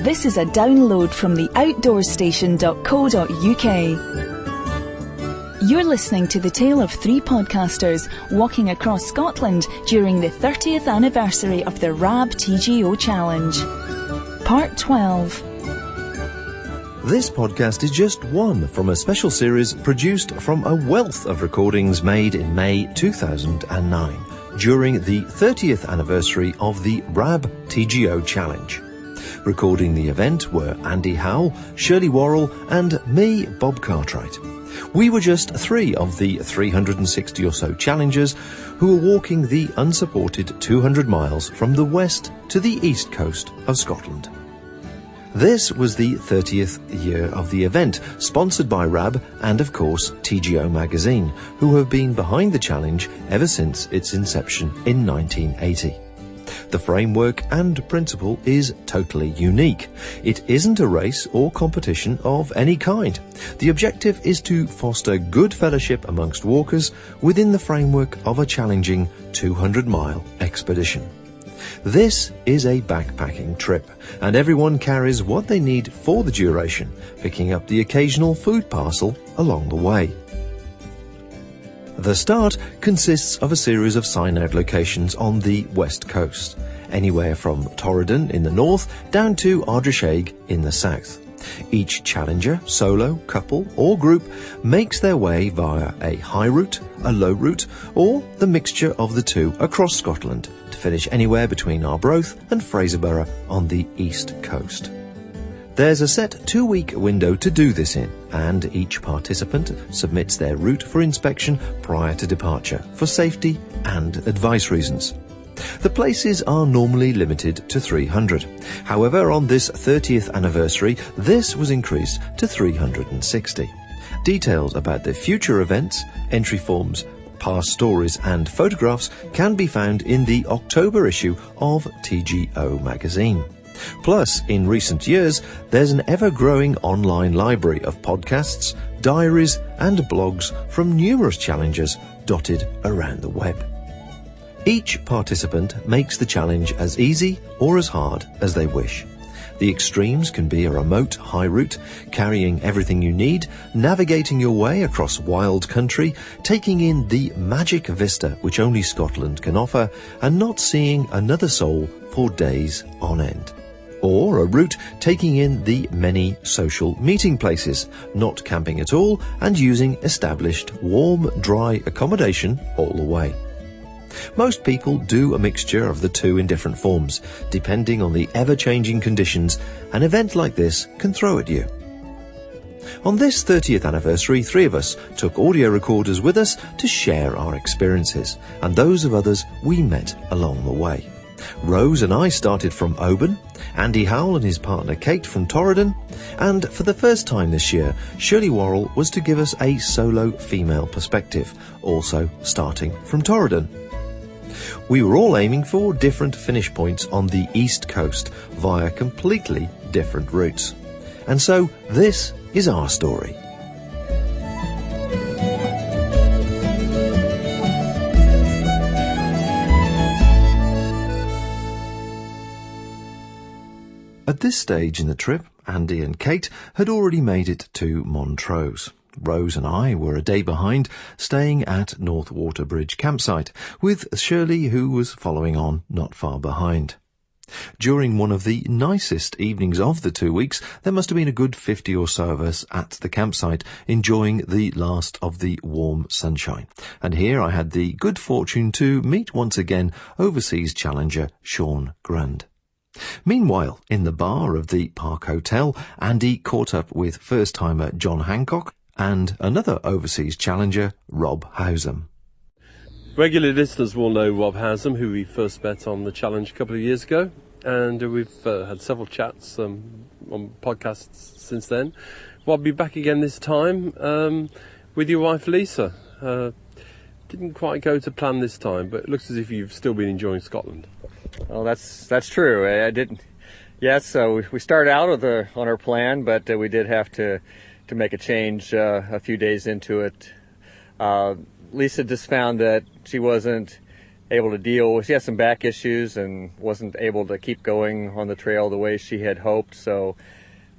This is a download from the outdoorstation.co.uk. You're listening to the tale of three podcasters walking across Scotland during the 30th anniversary of the RAB TGO Challenge. Part 12. This podcast is just one from a special series produced from a wealth of recordings made in May 2009 during the 30th anniversary of the RAB TGO Challenge. Recording the event were Andy Howell, Shirley Worrell and me, Bob Cartwright. We were just three of the 360 or so challengers who were walking the unsupported 200 miles from the west to the east coast of Scotland. This was the 30th year of the event, sponsored by RAB and, of course, TGO magazine, who have been behind the challenge ever since its inception in 1980. The framework and principle is totally unique. It isn't a race or competition of any kind. The objective is to foster good fellowship amongst walkers within the framework of a challenging 200-mile expedition. This is a backpacking trip, and everyone carries what they need for the duration, picking up the occasional food parcel along the way. The start consists of a series of sign-out locations on the west coast, anywhere from Torridon in the north down to Ardrishaig in the south. Each challenger, solo, couple or group makes their way via a high route, a low route or the mixture of the two across Scotland to finish anywhere between Arbroath and Fraserburgh on the east coast. There's a set 2-week window to do this in, and each participant submits their route for inspection prior to departure for safety and advice reasons. The places are normally limited to 300. However, on this 30th anniversary, this was increased to 360. Details about the future events, entry forms, past stories and photographs can be found in the October issue of TGO magazine. Plus, in recent years, there's an ever-growing online library of podcasts, diaries and blogs from numerous challengers dotted around the web. Each participant makes the challenge as easy or as hard as they wish. The extremes can be a remote high route, carrying everything you need, navigating your way across wild country, taking in the magic vista which only Scotland can offer, and not seeing another soul for days on end. Or a route taking in the many social meeting places, not camping at all and using established warm, dry accommodation all the way. Most people do a mixture of the two in different forms, depending on the ever-changing conditions an event like this can throw at you. On this 30th anniversary, 3 of us took audio recorders with us to share our experiences, and those of others we met along the way. Rose and I started from Oban, Andy Howell and his partner Kate from Torridon, and for the first time this year, Shirley Worrell was to give us a solo female perspective, also starting from Torridon. We were all aiming for different finish points on the east coast via completely different routes. And so this is our story. At this stage in the trip, Andy and Kate had already made it to Montrose. Rose and I were a day behind, staying at Northwater Bridge Campsite, with Shirley, who was following on not far behind. During one of the nicest evenings of the 2 weeks, there must have been a good 50 or so of us at the campsite, enjoying the last of the warm sunshine. And here I had the good fortune to meet once again overseas challenger Shaun Grund. Meanwhile, in the bar of the Park Hotel, Andy caught up with first-timer John Hancock and another overseas challenger, Rob Hausam. Regular listeners will know Rob Hausam, who we first met on the challenge a couple of years ago, and we've had several chats on podcasts since then. Rob, I'll be back again this time with your wife Lisa. Didn't quite go to plan this time, but it looks as if you've still been enjoying Scotland. Well, that's true. I didn't. Yes, so we started out on our plan, but we did have to make a change a few days into it. Lisa just found that she wasn't able to deal with. She had some back issues and wasn't able to keep going on the trail the way she had hoped. So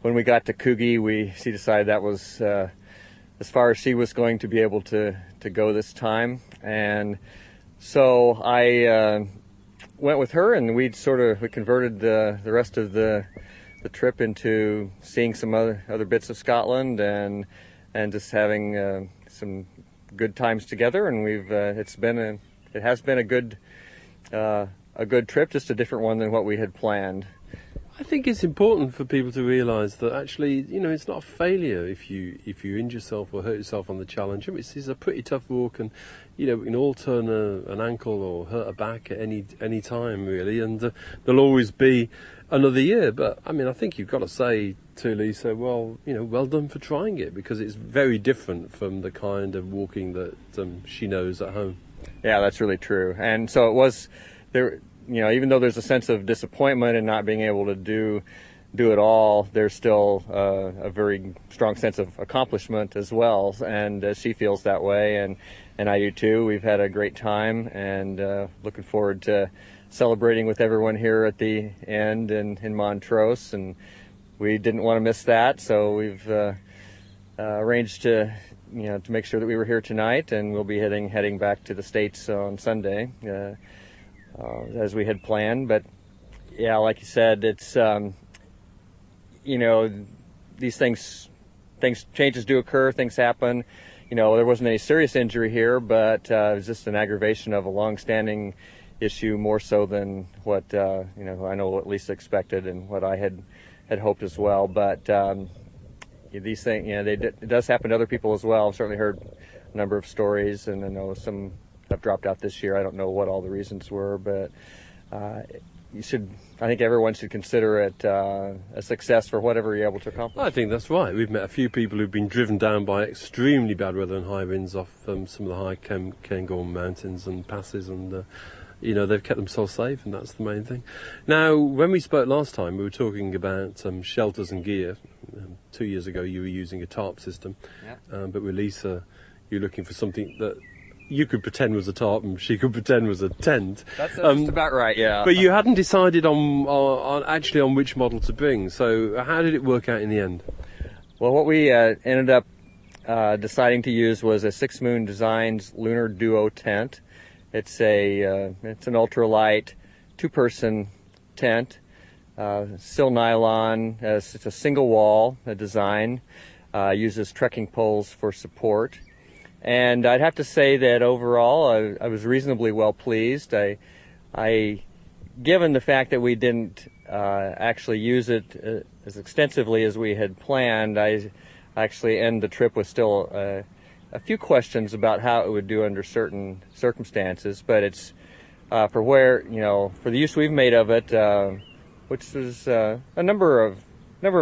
when we got to Coogee, she decided that was as far as she was going to be able to go this time. And so I went with her, and we converted the rest of the trip into seeing some other bits of Scotland and just having some good times together. And it has been a good trip, just a different one than what we had planned. I think it's important for people to realise that actually, it's not a failure if you injure yourself or hurt yourself on the challenge. It's a pretty tough walk, and we can all turn an ankle or hurt a back at any time really, and there'll always be another year. But I think you've got to say to Lisa, well done for trying it, because it's very different from the kind of walking that she knows at home. Yeah, that's really true. And so it was there. Even though there's a sense of disappointment in not being able to do it all, there's still a very strong sense of accomplishment as well, and she feels that way, and I do too. We've had a great time, and looking forward to celebrating with everyone here at the end in Montrose, and we didn't want to miss that, so we've arranged to make sure that we were here tonight, and we'll be heading back to the States on Sunday. As we had planned. But yeah, like you said, it's these changes do occur, things happen. There wasn't any serious injury here, but it was just an aggravation of a long-standing issue, more so than what I know what Lisa expected and what I had hoped as well. But these things, it does happen to other people as well. I've certainly heard a number of stories, and I know some have dropped out this year. I don't know what all the reasons were, but I think everyone should consider it a success for whatever you're able to accomplish. I think that's right. We've met a few people who've been driven down by extremely bad weather and high winds off some of the high Cairngorm mountains and passes, and they've kept themselves safe, and that's the main thing. Now, when we spoke last time, we were talking about shelters and gear. 2 years ago, you were using a tarp system, but with Lisa, you're looking for something that you could pretend was a tarp and she could pretend was a tent. That's just about right, yeah. But you hadn't decided on which model to bring. So how did it work out in the end? Well, what we ended up deciding to use was a Six Moon Designs Lunar Duo tent. It's an ultralight 2-person tent, sill nylon. It's a single wall design. Uses trekking poles for support. And I'd have to say that overall, I was reasonably well pleased. I given the fact that we didn't actually use it as extensively as we had planned, I actually end the trip with still a few questions about how it would do under certain circumstances. But it's for the use we've made of it, which is a number of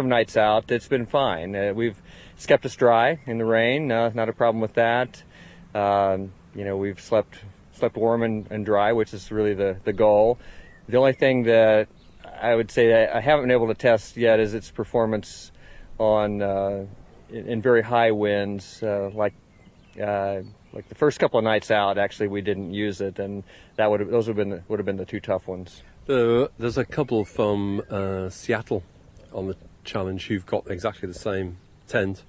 nights out, it's been fine. It's kept us dry in the rain, not a problem with that. We've slept warm and dry, which is really the goal. The only thing that I would say that I haven't been able to test yet is its performance on in very high winds, like the first couple of nights out. Actually, we didn't use it, and those would have been the two tough ones. There's a couple from Seattle on the challenge who've got exactly the same tent,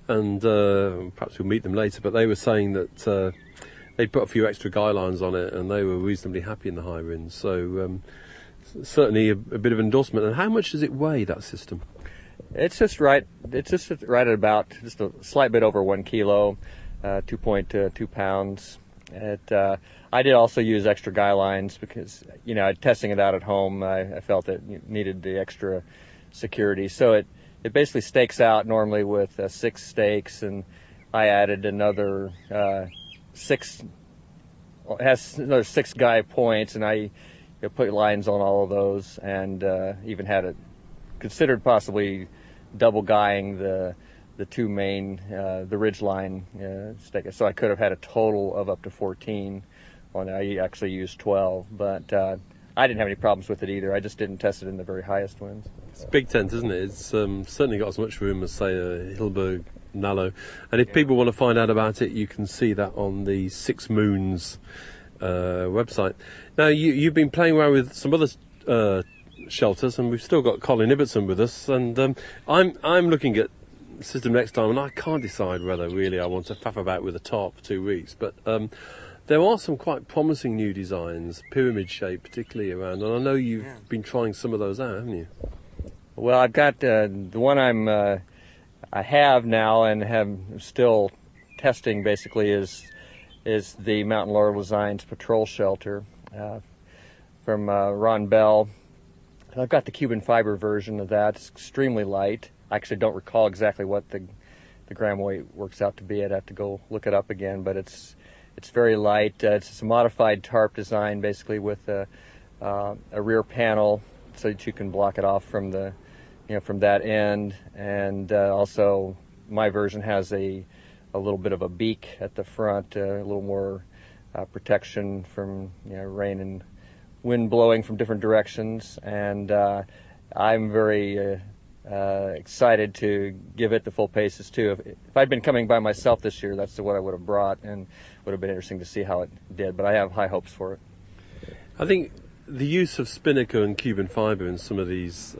and perhaps we'll meet them later, but they were saying that they put a few extra guy lines on it and they were reasonably happy in the high winds, so certainly a bit of endorsement. And how much does it weigh, that system? It's just right at about just a slight bit over 1 kilo, 2.2 pounds. I did also use extra guy lines because testing it out at home, I felt it needed the extra security. So it basically stakes out normally with 6 stakes, and I added another 6. It has another 6 guy points, and I put lines on all of those, and even had it considered possibly double guying the 2 main the ridge line stakes. So I could have had a total of up to 14. I actually used 12, but I didn't have any problems with it either. I just didn't test it in the very highest winds. It's a big tent, isn't it? It's certainly got as much room as, say, a Hilberg Nallo. And if people want to find out about it, you can see that on the Six Moons website. Now, you've been playing around with some other shelters, and we've still got Colin Ibbotson with us, and I'm looking at the system next time, and I can't decide whether really I want to faff about with a tarp for 2 weeks, but there are some quite promising new designs, pyramid shape particularly, around, and I know you've been trying some of those out, haven't you? Well, I've got the one I have now and have still testing basically is the Mountain Laurel Designs Patrol Shelter from Ron Bell. I've got the Cuban fiber version of that. It's extremely light. I actually don't recall exactly what the gram weight works out to be. I'd have to go look it up again, but it's very light. It's a modified tarp design, basically with a rear panel so that you can block it off from from that end. And also, my version has a little bit of a beak at the front, a little more protection from rain and wind blowing from different directions, and I'm very excited to give it the full paces too. If I'd been coming by myself this year, that's what I would have brought, and would have been interesting to see how it did, but I have high hopes for it. I think the use of spinnaker and Cuban fibre in some of these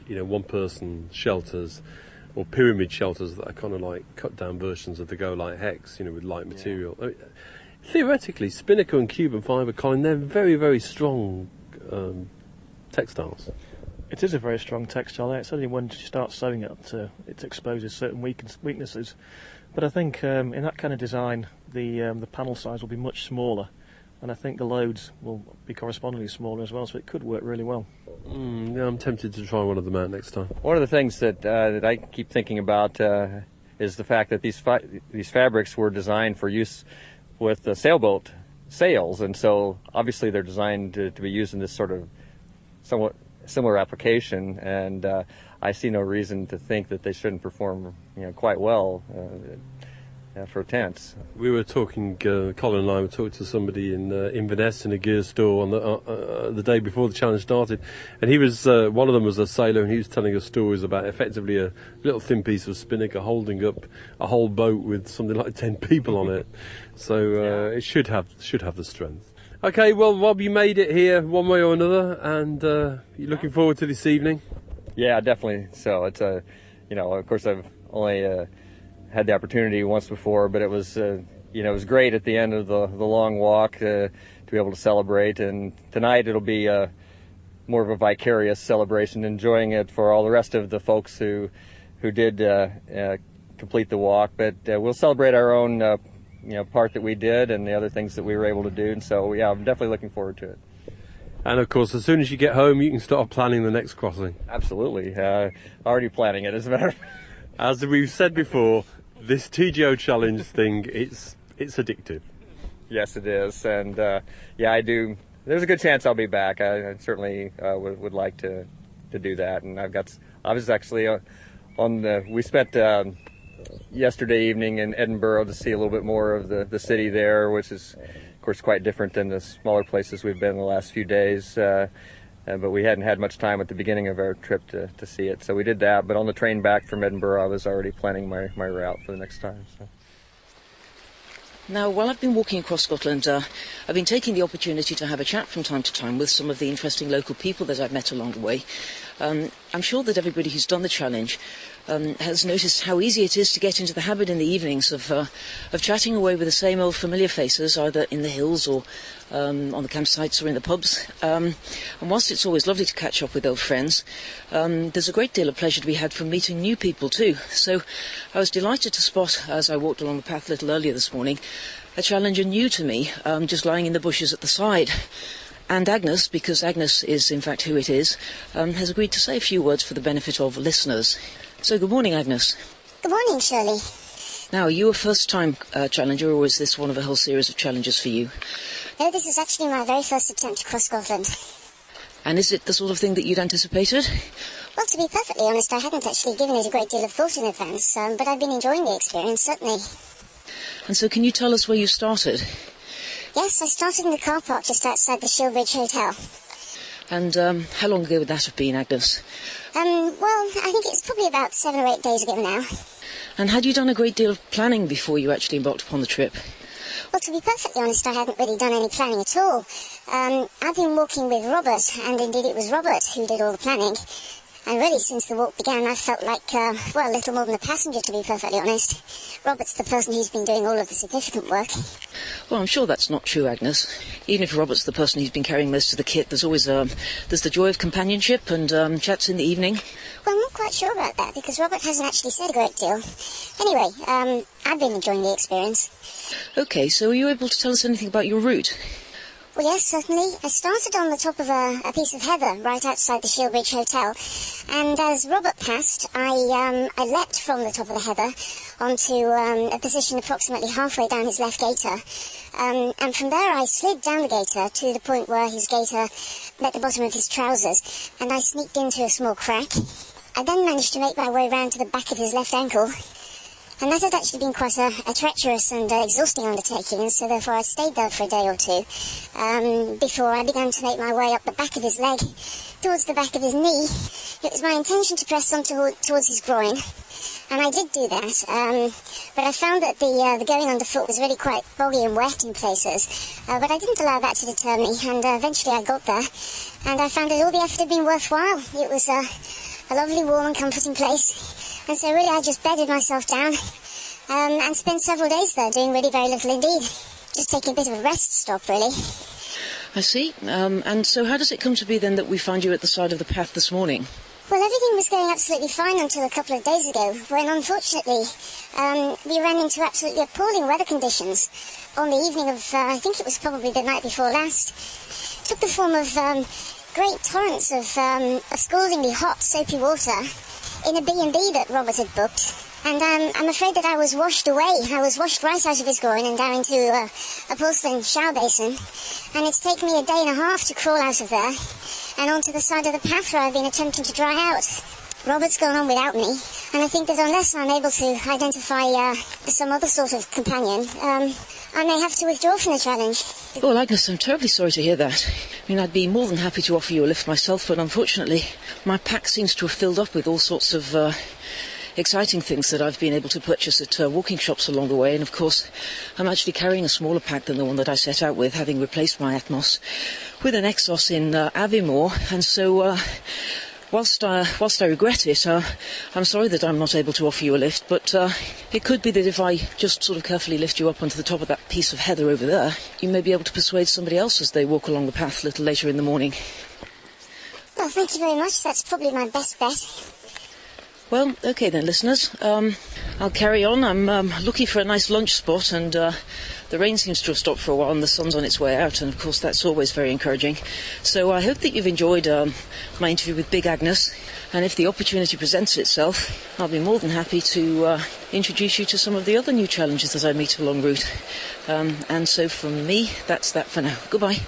one-person shelters or pyramid shelters that are kind of like cut-down versions of the Go Light Hex, with light material. I mean, theoretically, spinnaker and Cuban fibre, Colin, they're very, very strong textiles. It is a very strong textile. It's only when you start sewing it, it exposes certain weaknesses. But I think in that kind of design, the panel size will be much smaller, and I think the loads will be correspondingly smaller as well, so it could work really well. Yeah, I'm tempted to try one of them out next time. One of the things that I keep thinking about is the fact that these fabrics were designed for use with the sailboat sails, and so obviously they're designed to be used in this sort of somewhat similar application, and I see no reason to think that they shouldn't perform quite well for tents. We were talking, Colin and I were talking to somebody in Inverness in a gear store on the day before the challenge started, and he was one of them was a sailor, and he was telling us stories about effectively a little thin piece of spinnaker holding up a whole boat with something like 10 people on it. So it should have the strength. Okay, well, Rob, you made it here one way or another, and you're looking forward to this evening? Yeah, definitely. So it's of course I've only had the opportunity once before, but it was it was great at the end of the long walk to be able to celebrate, and tonight it'll be more of a vicarious celebration, enjoying it for all the rest of the folks who did complete the walk, but we'll celebrate our own part that we did and the other things that we were able to do, and so yeah, I'm definitely looking forward to it. And of course, as soon as you get home, you can start planning the next crossing. Absolutely. Already planning it, as a matter of fact. As we've said before, this TGO challenge thing, it's addictive. Yes, it is, and I do. There's a good chance I'll be back. I certainly would like to do that, and I was actually we spent yesterday evening in Edinburgh to see a little bit more of the city there, which is of course quite different than the smaller places we've been in the last few days. But we hadn't had much time at the beginning of our trip to see it, so we did that. But on the train back from Edinburgh, I was already planning my route for the next time. So. Now, while I've been walking across Scotland, I've been taking the opportunity to have a chat from time to time with some of the interesting local people that I've met along the way. I'm sure that everybody who's done the challenge has noticed how easy it is to get into the habit in the evenings of chatting away with the same old familiar faces, either in the hills or on the campsites or in the pubs. And whilst it's always lovely to catch up with old friends, there's a great deal of pleasure to be had from meeting new people too. So I was delighted to spot, as I walked along the path a little earlier this morning, a challenger new to me, just lying in the bushes at the side. And Agnes, because Agnes is in fact who it is, has agreed to say a few words for the benefit of listeners. So good morning, Agnes. Good morning, Shirley. Now, are you a first-time challenger, or is this one of a whole series of challenges for you? No, this is actually my very first attempt to cross Scotland. And is it the sort of thing that you'd anticipated? Well, to be perfectly honest, I hadn't actually given it a great deal of thought in advance, but I've been enjoying the experience, certainly. And so can you tell us where you started? Yes, I started in the car park just outside the Shilbridge Hotel. And how long ago would that have been, Agnes? Well, I think it's probably about 7 or 8 days ago now. And had you done a great deal of planning before you actually embarked upon the trip? Well, to be perfectly honest, I hadn't really done any planning at all. I've been walking with Robert, and indeed it was Robert who did all the planning. And really, since the walk began, I felt like, little more than a passenger, to be perfectly honest. Robert's the person who's been doing all of the significant work. Well, I'm sure that's not true, Agnes. Even if Robert's the person who's been carrying most of the kit, there's always there's the joy of companionship and chats in the evening. Well, I'm not quite sure about that, because Robert hasn't actually said a great deal. Anyway, I've been enjoying the experience. OK, so are you able to tell us anything about your route? Well, yes, certainly. I started on the top of a piece of heather right outside the Shieldbridge Hotel, and as Robert passed, I leapt from the top of the heather onto a position approximately halfway down his left gaiter, and from there I slid down the gaiter to the point where his gaiter met the bottom of his trousers, and I sneaked into a small crack. I then managed to make my way round to the back of his left ankle, and that had actually been quite a treacherous and exhausting undertaking, and so therefore I stayed there for a day or two before I began to make my way up the back of his leg towards the back of his knee. It was my intention to press on towards his groin, and I did do that, but I found that the going underfoot was really quite boggy and wet in places, but I didn't allow that to deter me, and eventually I got there, and I found that all the effort had been worthwhile. It was a lovely, warm and comforting place. And so really I just bedded myself down and spent several days there doing really very little indeed. Just taking a bit of a rest stop, really. I see. And so how does it come to be then that we find you at the side of the path this morning? Well, everything was going absolutely fine until a couple of days ago, when unfortunately we ran into absolutely appalling weather conditions on the evening of, I think it was probably the night before last. It took the form of great torrents of scaldingly hot, soapy water in a B&B that Robert had booked, and I'm afraid that I was washed away. I was washed right out of his groin and down into a porcelain shower basin, and it's taken me a day and a half to crawl out of there and onto the side of the path where I've been attempting to dry out. Robert's gone on without me, and I think that unless I'm able to identify some other sort of companion, I may have to withdraw from the challenge. Oh, Agnes, I'm terribly sorry to hear that. I mean, I'd be more than happy to offer you a lift myself, but unfortunately my pack seems to have filled up with all sorts of exciting things that I've been able to purchase at walking shops along the way, and of course I'm actually carrying a smaller pack than the one that I set out with, having replaced my Atmos with an Exos in Aviemore, and so whilst I regret it, I'm sorry that I'm not able to offer you a lift, but it could be that if I just sort of carefully lift you up onto the top of that piece of heather over there, you may be able to persuade somebody else as they walk along the path a little later in the morning. Well, thank you very much. That's probably my best bet. Well, OK then, listeners. I'll carry on. I'm looking for a nice lunch spot, and the rain seems to have stopped for a while and the sun's on its way out, and of course that's always very encouraging. So I hope that you've enjoyed my interview with Big Agnes, and if the opportunity presents itself, I'll be more than happy to introduce you to some of the other new challenges that I meet along route. And so from me, that's that for now. Goodbye.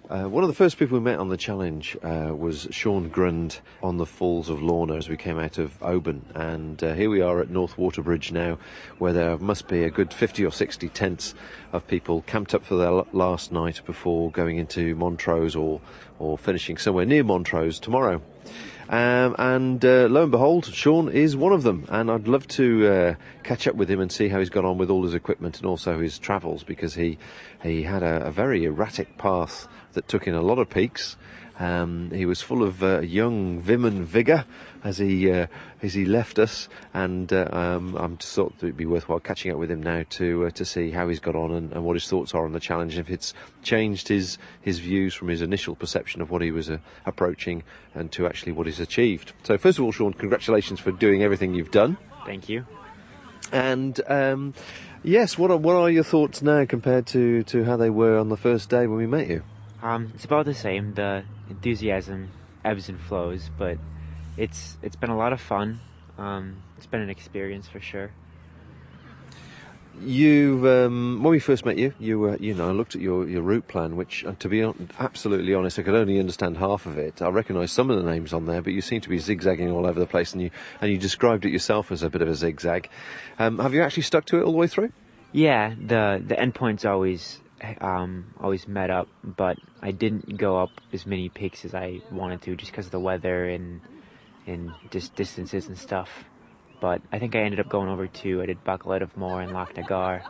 One of the first people we met on the challenge was Shaun Grund on the Falls of Lorna as we came out of Oban, and here we are at Northwater Bridge now, where there must be a good 50 or 60 tents of people camped up for their last night before going into Montrose or finishing somewhere near Montrose tomorrow. And lo and behold, Shaun is one of them, and I'd love to catch up with him and see how he's got on with all his equipment and also his travels, because he had a very erratic path that took in a lot of peaks. He was full of young vim and vigour as he left us, and I'm just thought that it'd be worthwhile catching up with him now to see how he's got on and what his thoughts are on the challenge, if it's changed his views from his initial perception of what he was approaching and to actually what he's achieved. So first of all, Shaun, congratulations for doing everything you've done. Thank you. And yes, what are your thoughts now compared to how they were on the first day when we met you? It's about the same. The enthusiasm ebbs and flows, but it's been a lot of fun. It's been an experience for sure. You've when we first met you, I looked at your route plan, which, to be absolutely honest, I could only understand half of it. I recognise some of the names on there, but you seem to be zigzagging all over the place, and you described it yourself as a bit of a zigzag. Have you actually stuck to it all the way through? Yeah, the endpoints always met up, but I didn't go up as many peaks as I wanted to, just because of the weather and just distances and stuff. but I think I ended up going over 2. I did Bucklet of Moor and Loch Nagar.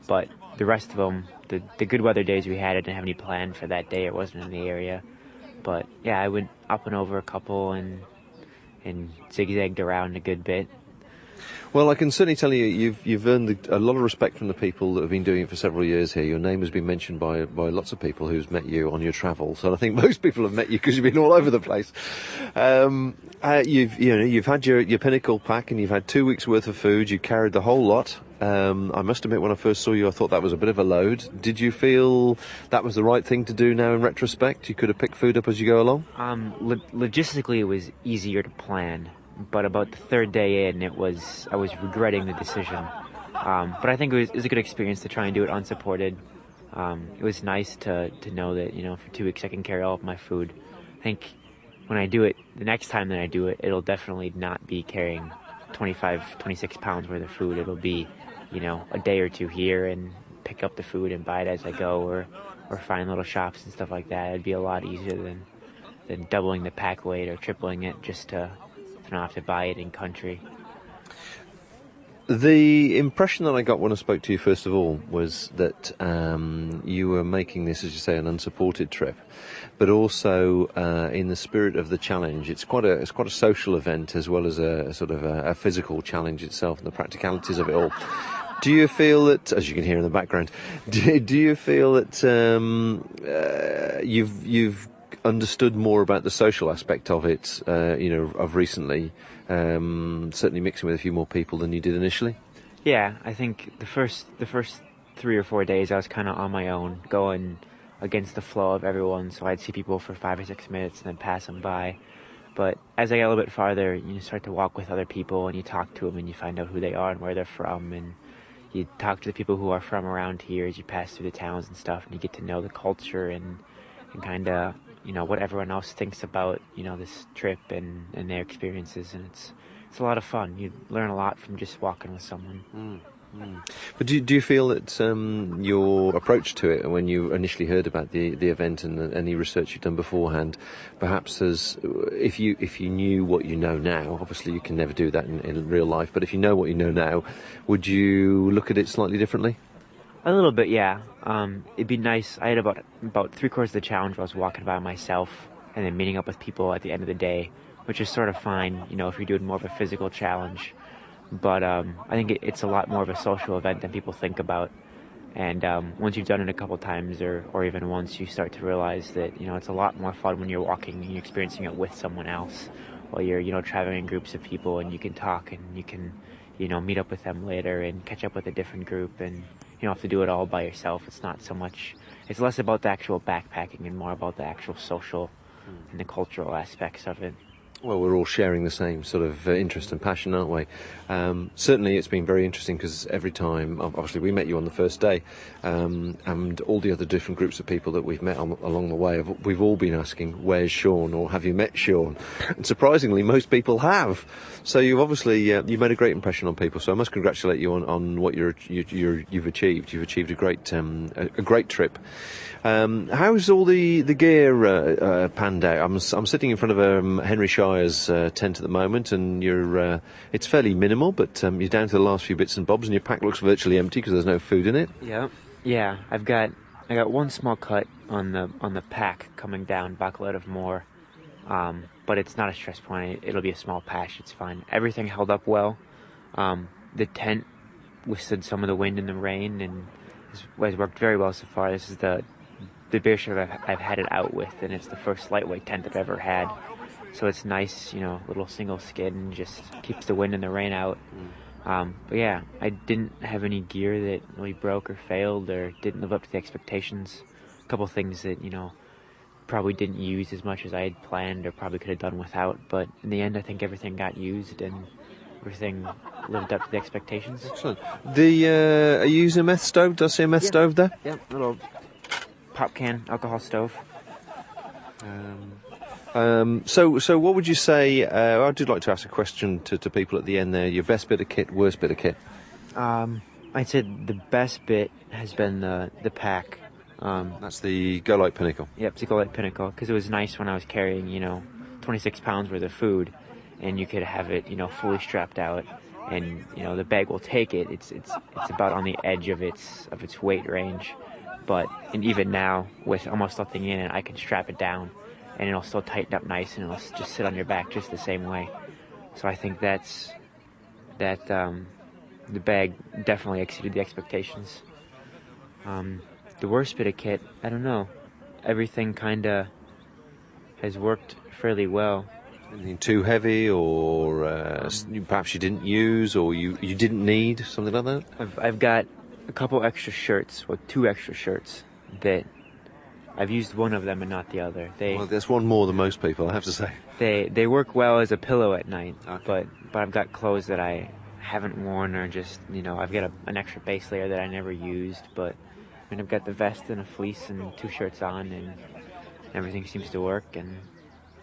But the rest of them, the good weather days we had, I didn't have any plan for that day. It wasn't in the area. But yeah, I went up and over a couple and zigzagged around a good bit. Well, I can certainly tell you, you've earned a lot of respect from the people that have been doing it for several years here. Your name has been mentioned by lots of people who's met you on your travels, and I think most people have met you because you've been all over the place. You've had your pinnacle pack, and you've had 2 weeks worth of food. You carried the whole lot. I must admit, when I first saw you, I thought that was a bit of a load. Did you feel that was the right thing to do now in retrospect? You could have picked food up as you go along? Logistically, it was easier to plan. But about the 3rd day in, I was regretting the decision. But I think it was a good experience to try and do it unsupported. It was nice to know that, for 2 weeks I can carry all of my food. I think when I do it, the next time that I do it, it'll definitely not be carrying 25, 26 pounds worth of food. It'll be, a day or two here and pick up the food and buy it as I go, or find little shops and stuff like that. It'd be a lot easier than doubling the pack weight or tripling it just to not have to buy it in country. The impression that I got when I spoke to you first of all was that you were making this, as you say, an unsupported trip, but also in the spirit of the challenge. It's quite a social event as well as a sort of a physical challenge itself, and the practicalities of it all. Do you feel that, as you can hear in the background, do you feel that you've understood more about the social aspect of it, of recently, certainly mixing with a few more people than you did initially? Yeah, I think the first 3 or 4 days I was kind of on my own, going against the flow of everyone, so I'd see people for 5 or 6 minutes and then pass them by. But as I get a little bit farther, you start to walk with other people and you talk to them and you find out who they are and where they're from, and you talk to the people who are from around here as you pass through the towns and stuff, and you get to know the culture and kind of what everyone else thinks about this trip and their experiences, and it's a lot of fun. You learn a lot from just walking with someone. But do you feel that your approach to it, when you initially heard about the event and any research you've done beforehand, perhaps if you knew what you know now, obviously you can never do that in real life, but if you know what you know now, would you look at it slightly differently? A little bit, yeah. It'd be nice. I had about 3/4 of the challenge where I was walking by myself and then meeting up with people at the end of the day, which is sort of fine, if you're doing more of a physical challenge. But I think it's a lot more of a social event than people think about. And once you've done it a couple times or even once, you start to realize that, it's a lot more fun when you're walking and you're experiencing it with someone else, while you're, traveling in groups of people, and you can talk and you can, meet up with them later and catch up with a different group, and you don't have to do it all by yourself. It's less about the actual backpacking and more about the actual social and the cultural aspects of it. Well, we're all sharing the same sort of interest and passion, aren't we? Certainly it's been very interesting because every time, obviously we met you on the first day, and all the other different groups of people that we've met along the way, we've all been asking, where's Shaun, or have you met Shaun? And surprisingly, most people have. So you've obviously, you've made a great impression on people, so I must congratulate you on what you've achieved. You've achieved a great trip. How's all the gear panned out? I'm sitting in front of Henry Shire's tent at the moment, and it's fairly minimal, but you're down to the last few bits and bobs, and your pack looks virtually empty because there's no food in it. Yeah. I got one small cut on the pack coming down Bucklet of Moor, but it's not a stress point. It'll be a small patch. It's fine. Everything held up well. The tent withstood some of the wind and the rain, and has worked very well so far. This is the bear shirt I've had it out with, and it's the first lightweight tent I've ever had. So it's nice, little single skin, just keeps the wind and the rain out. But yeah, I didn't have any gear that really broke or failed or didn't live up to the expectations. A couple things that, probably didn't use as much as I had planned or probably could have done without. But in the end, I think everything got used and everything lived up to the expectations. Excellent. Are you using a meth stove? Does I see a meth stove there? Yeah, little pop can alcohol stove. So what would you say, I did like to ask a question to people at the end there, your best bit of kit, worst bit of kit? I'd say the best bit has been the pack. That's the Go Light Pinnacle. Yep, it's the Go Light Pinnacle, because it was nice when I was carrying, 26 pounds worth of food, and you could have it, fully strapped out, and the bag will take it. It's about on the edge of its weight range, and even now with almost nothing in it, I can strap it down, and it'll still tighten up nice, and it'll just sit on your back just the same way. So I think that the bag definitely exceeded the expectations. The worst bit of kit, I don't know. Everything kind of has worked fairly well. Anything too heavy, or perhaps you didn't use, or you didn't need, something like that? I've got a couple extra shirts, or 2 extra shirts, that I've used one of them and not the other. Well, there's one more than most people, I have to say. They work well as a pillow at night, okay. but I've got clothes that I haven't worn, or just, I've got an extra base layer that I never used, but I've got the vest and a fleece and 2 shirts on, and everything seems to work. And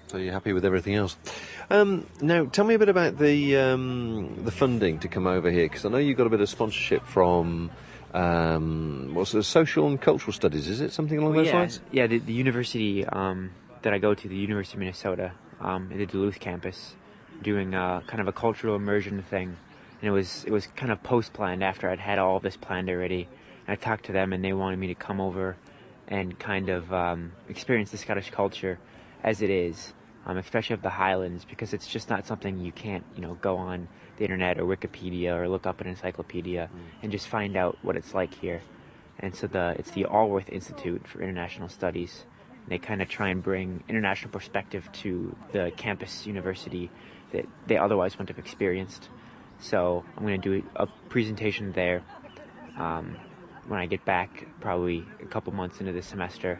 so you're happy with everything else. Now, tell me a bit about the funding to come over here, because I know you got a bit of sponsorship from what's it, social and cultural studies, is it? Something along those lines? Yeah, the university that I go to, the University of Minnesota, at the Duluth campus, doing kind of a cultural immersion thing. And it was kind of post-planned after I'd had all of this planned already. And I talked to them, and they wanted me to come over and kind of experience the Scottish culture as it is, especially of the Highlands, because it's just not something you can't, go on the internet or Wikipedia or look up an encyclopedia and just find out what it's like here. And so it's the Allworth Institute for International Studies. And they kind of try and bring international perspective to the campus university that they otherwise wouldn't have experienced. So I'm going to do a presentation there when I get back, probably a couple months into the semester,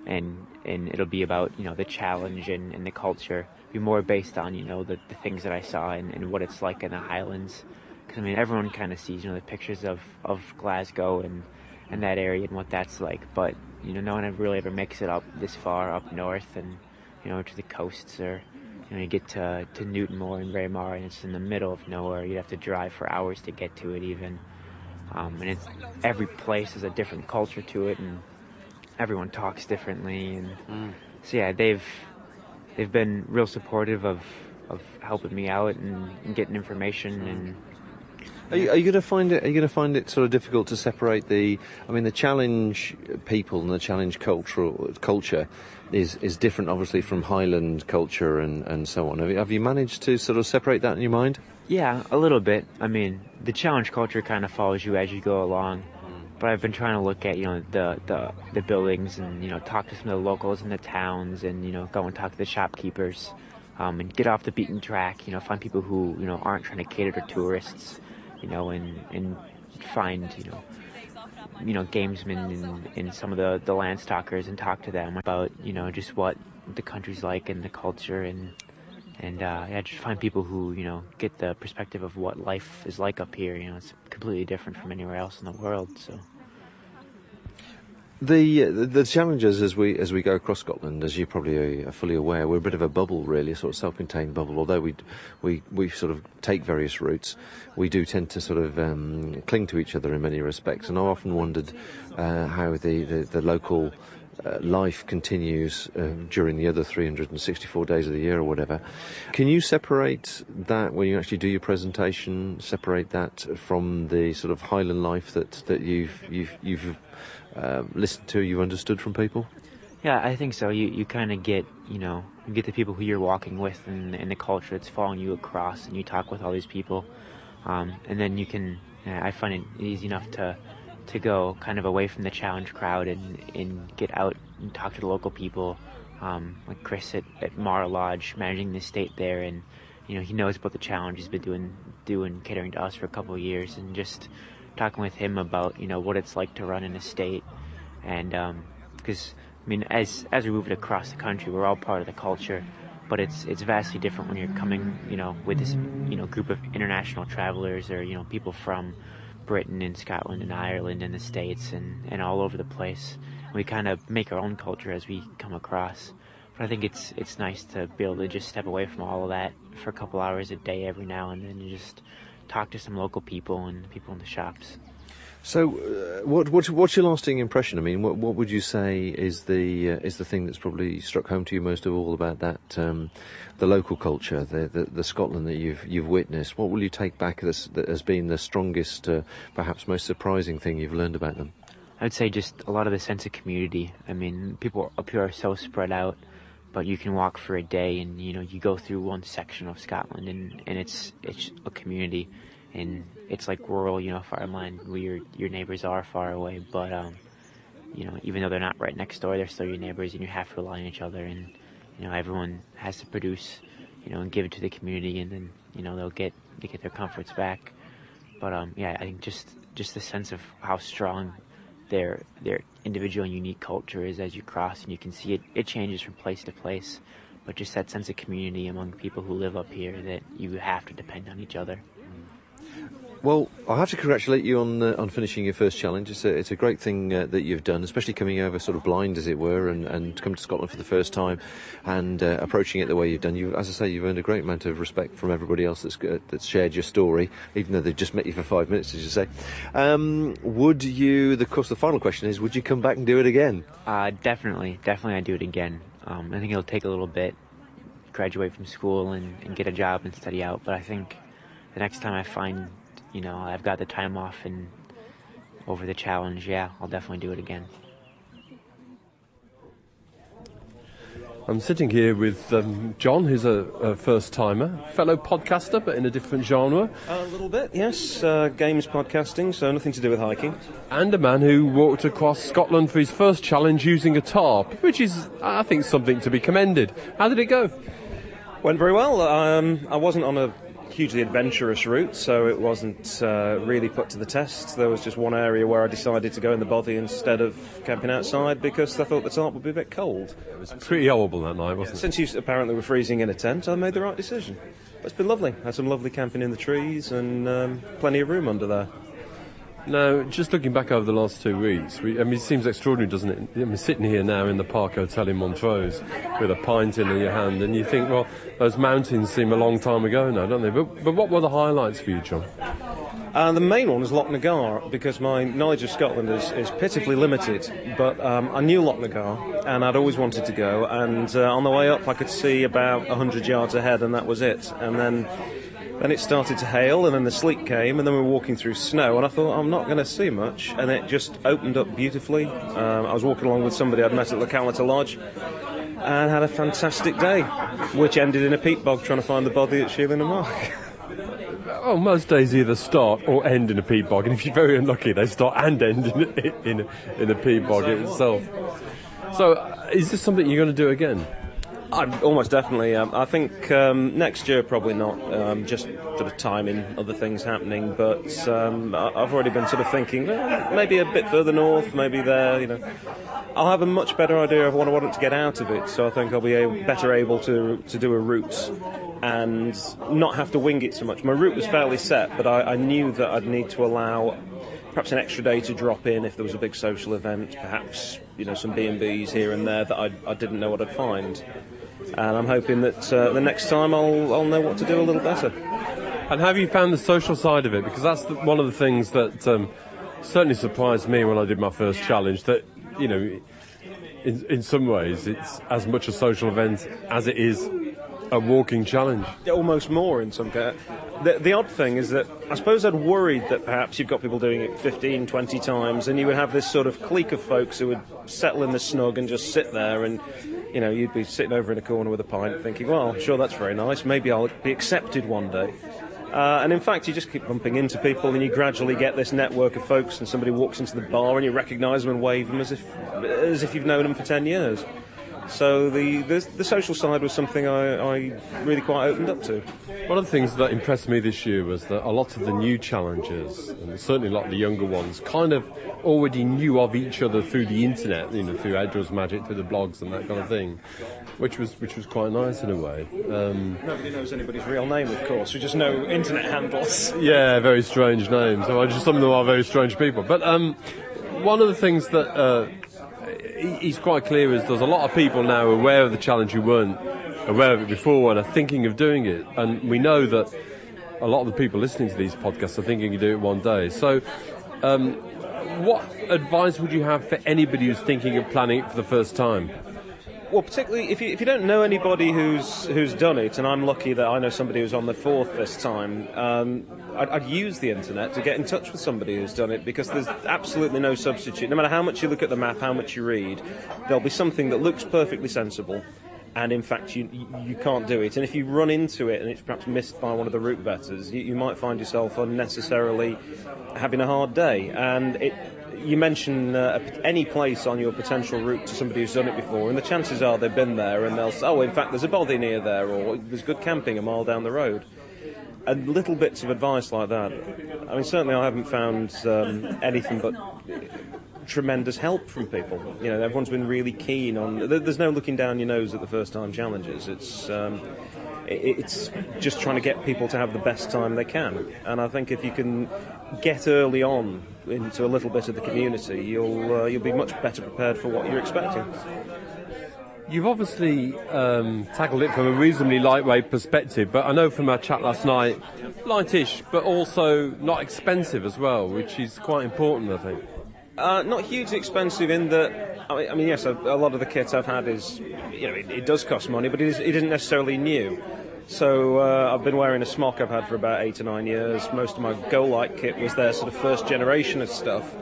and it'll be about the challenge and the culture. Be more based on the things that I saw and what it's like in the Highlands, because everyone kind of sees the pictures of Glasgow and that area and what that's like, but no one really ever makes it up this far up north and to the coasts, or you get to Newtonmore and Braemar, and it's in the middle of nowhere. You'd have to drive for hours to get to it even. And every place has a different culture to it, and everyone talks differently. And so yeah, they've been real supportive of helping me out and getting information. And Are you going to find it? Are you going to find it sort of difficult to separate the challenge people and the challenge culture is different, obviously, from Highland culture and so on. Have you managed to sort of separate that in your mind? Yeah, a little bit. The challenge culture kind of follows you as you go along. But I've been trying to look at the buildings and talk to some of the locals in the towns, and go and talk to the shopkeepers, and get off the beaten track. Find people who aren't trying to cater to tourists. And find, gamesmen and some of the land stalkers, and talk to them about, just what the country's like and the culture, and just find people who, get the perspective of what life is like up here. It's completely different from anywhere else in the world, so. The challenges as we go across Scotland, as you probably are fully aware, we're a bit of a bubble, really, a sort of self-contained bubble. Although we sort of take various routes, we do tend to sort of cling to each other in many respects. And I've often wondered how the local life continues during the other 364 days of the year or whatever. Can you separate that when you actually do your presentation? Separate that from the sort of Highland life that you've listened to, you've understood from people? Yeah, I think so. You kind of get, you get the people who you're walking with and the culture that's following you across, and you talk with all these people. And then you can, I find it easy enough to go kind of away from the challenge crowd and get out and talk to the local people, like Chris at Mara Lodge, managing the estate there, and he knows about the challenge. He's been doing catering to us for a couple of years, and just talking with him about what it's like to run an estate. And because as we move it across the country, we're all part of the culture, but it's vastly different when you're coming with this group of international travelers, or people from Britain and Scotland and Ireland and the States and all over the place. We kind of make our own culture as we come across. But I think it's nice to be able to just step away from all of that for a couple hours a day every now and then, and just talk to some local people and people in the shops. So, what's your lasting impression? I mean, what would you say is the thing that's probably struck home to you most of all about that the local culture, the Scotland that you've witnessed? What will you take back that has been the strongest, perhaps most surprising thing you've learned about them? I'd say just a lot of the sense of community. I mean, people up here are so spread out, but you can walk for a day and you go through one section of Scotland and it's a community. And it's like rural, farmland where your neighbors are far away, but even though they're not right next door, they're still your neighbors, and you have to rely on each other. And everyone has to produce, and give it to the community, and then they get their comforts back. But I think just the sense of how strong their individual and unique culture is as you cross, and you can see it changes from place to place. But just that sense of community among people who live up here, that you have to depend on each other. Well, I have to congratulate you on finishing your first challenge. It's a great thing that you've done, especially coming over sort of blind, as it were, and come to Scotland for the first time, and approaching it the way you've done. As I say, you've earned a great amount of respect from everybody else that's shared your story, even though they've just met you for 5 minutes, as you say. Of course, the final question is, would you come back and do it again? Definitely, I'd do it again. I think it'll take a little bit, graduate from school and get a job and study out, but I think the next time I find I've got the time off and over the challenge, I'll definitely do it again. I'm sitting here with John, who's a first-timer, fellow podcaster, but in a different genre. A little bit, yes. Games podcasting, so nothing to do with hiking. And a man who walked across Scotland for his first challenge using a tarp, which is, I think, something to be commended. How did it go? Went very well. I wasn't on a hugely adventurous route, so it wasn't really put to the test. There was just one area where I decided to go in the bothy instead of camping outside because I thought the tarp would be a bit cold. It was pretty horrible that night, wasn't it? Since you apparently were freezing in a tent, I made the right decision. It's been lovely. Had some lovely camping in the trees and plenty of room under there. Now, just looking back over the last 2 weeks, it seems extraordinary, doesn't it? I'm sitting here now in the Park Hotel in Montrose with a pint in your hand, and you think, well, those mountains seem a long time ago now, don't they? But what were the highlights for you, John? The main one was Loch Nagar, because my knowledge of Scotland is pitifully limited, but I knew Loch Nagar, and I'd always wanted to go, and on the way up I could see about 100 yards ahead, and that was it. And then it started to hail, and then the sleet came, and then we were walking through snow, and I thought, I'm not going to see much, and it just opened up beautifully. I was walking along with somebody I'd met at Localita Lodge, and had a fantastic day, which ended in a peat bog trying to find the body at Shirley and Mark. Oh, most days either start or end in a peat bog, and if you're very unlucky, they start and end in a peat bog itself. So, is this something you're going to do again? Almost definitely. I think next year probably not, just sort of timing, other things happening, but I've already been sort of thinking maybe a bit further north, maybe there, I'll have a much better idea of what I want to get out of it, so I think I'll be better able to do a route and not have to wing it so much. My route was fairly set, but I knew that I'd need to allow perhaps an extra day to drop in if there was a big social event, perhaps some B&Bs here and there that I didn't know what I'd find. And I'm hoping that the next time I'll know what to do a little better. And have you found the social side of it? Because that's one of the things that certainly surprised me when I did my first challenge, that, in some ways it's as much a social event as it is a walking challenge. Almost more in some cases. The odd thing is that I suppose I'd worried that perhaps you've got people doing it 15, 20 times, and you would have this sort of clique of folks who would settle in the snug and just sit there, and you'd be sitting over in a corner with a pint thinking, well, I'm sure that's very nice, maybe I'll be accepted one day. And in fact, you just keep bumping into people, and you gradually get this network of folks, and somebody walks into the bar and you recognise them and wave them as if you've known them for 10 years. So the social side was something I really quite opened up to. One of the things that impressed me this year was that a lot of the new challengers, and certainly a lot of the younger ones, kind of already knew of each other through the internet, through Outdoors Magic, through the blogs and that kind of thing, which was quite nice in a way. Nobody knows anybody's real name, of course. We just know internet handles. Yeah, very strange names. So some of them are very strange people. But one of the things that he's quite clear is there's a lot of people now aware of the challenge who weren't aware of it before and are thinking of doing it. And we know that a lot of the people listening to these podcasts are thinking of doing it one day. So what advice would you have for anybody who's thinking of planning it for the first time? Well, particularly if you don't know anybody who's done it, and I'm lucky that I know somebody who's on the 4th this time, I'd use the internet to get in touch with somebody who's done it, because there's absolutely no substitute. No matter how much you look at the map, how much you read, there'll be something that looks perfectly sensible, and in fact you can't do it. And if you run into it and it's perhaps missed by one of the route vetters, you might find yourself unnecessarily having a hard day. And you mention any place on your potential route to somebody who's done it before, and the chances are they've been there, and they'll say, oh, in fact, there's a bothy near there, or there's good camping a mile down the road. And little bits of advice like that. I mean, certainly I haven't found anything but tremendous help from people. You know, everyone's been really keen on... There's no looking down your nose at the first-time challenges. It's just trying to get people to have the best time they can. And I think if you can get early on into a little bit of the community, you'll be much better prepared for what you're expecting. You've obviously tackled it from a reasonably lightweight perspective, but I know from our chat last night, lightish, but also not expensive as well, which is quite important, I think. Not hugely expensive in that, I mean, yes, a lot of the kit I've had is, you know, it does cost money, but it isn't necessarily new. So I've been wearing a smock I've had for about 8 or 9 years. Most of my Go Light kit was their sort of first generation of stuff,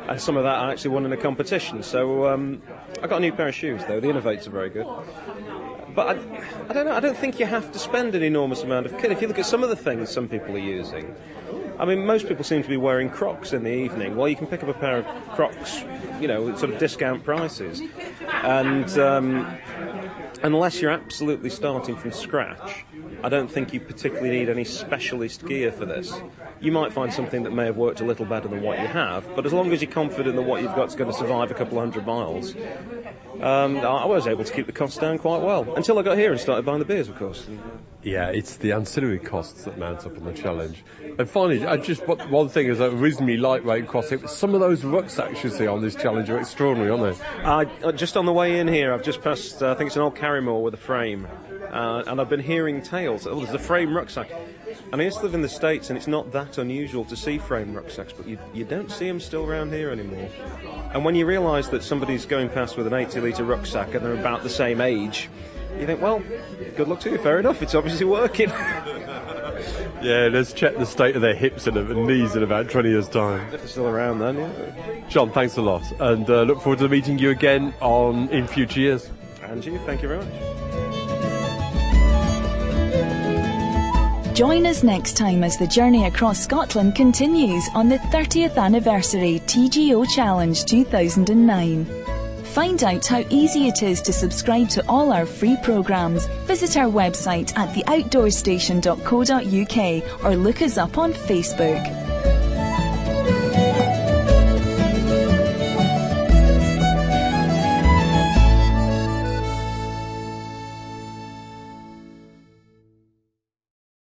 and some of that I actually won in a competition. So I got a new pair of shoes, though. The Innovates are very good. But I don't know, I don't think you have to spend an enormous amount of kit. If you look at some of the things some people are using, I mean, most people seem to be wearing Crocs in the evening. Well, you can pick up a pair of Crocs, you know, at sort of discount prices. And unless you're absolutely starting from scratch, I don't think you particularly need any specialist gear for this. You might find something that may have worked a little better than what you have, but as long as you're confident that what you've got is going to survive a couple 100 miles, I was able to keep the costs down quite well. Until I got here and started buying the beers, of course. Yeah, it's the ancillary costs that mount up on the challenge. And finally, one thing is a reasonably lightweight crossing. Some of those rucksacks you see on this challenge are extraordinary, aren't they? Just on the way in here, I've just passed, I think it's an old Carrymore with a frame. And I've been hearing tales. Oh, there's a frame rucksack. I used to live in the States, and it's not that unusual to see frame rucksacks, but you don't see them still around here anymore. And when you realise that somebody's going past with an 80-litre rucksack and they're about the same age, you think, well, good luck to you, fair enough, it's obviously working. Yeah, let's check the state of their hips and knees in about 20 years' time. If they're still around then, yeah. John, thanks a lot, and look forward to meeting you again in future years. And you, thank you very much. Join us next time as the journey across Scotland continues on the 30th anniversary TGO Challenge 2009. Find out how easy it is to subscribe to all our free programmes. Visit our website at theoutdoorstation.co.uk or look us up on Facebook.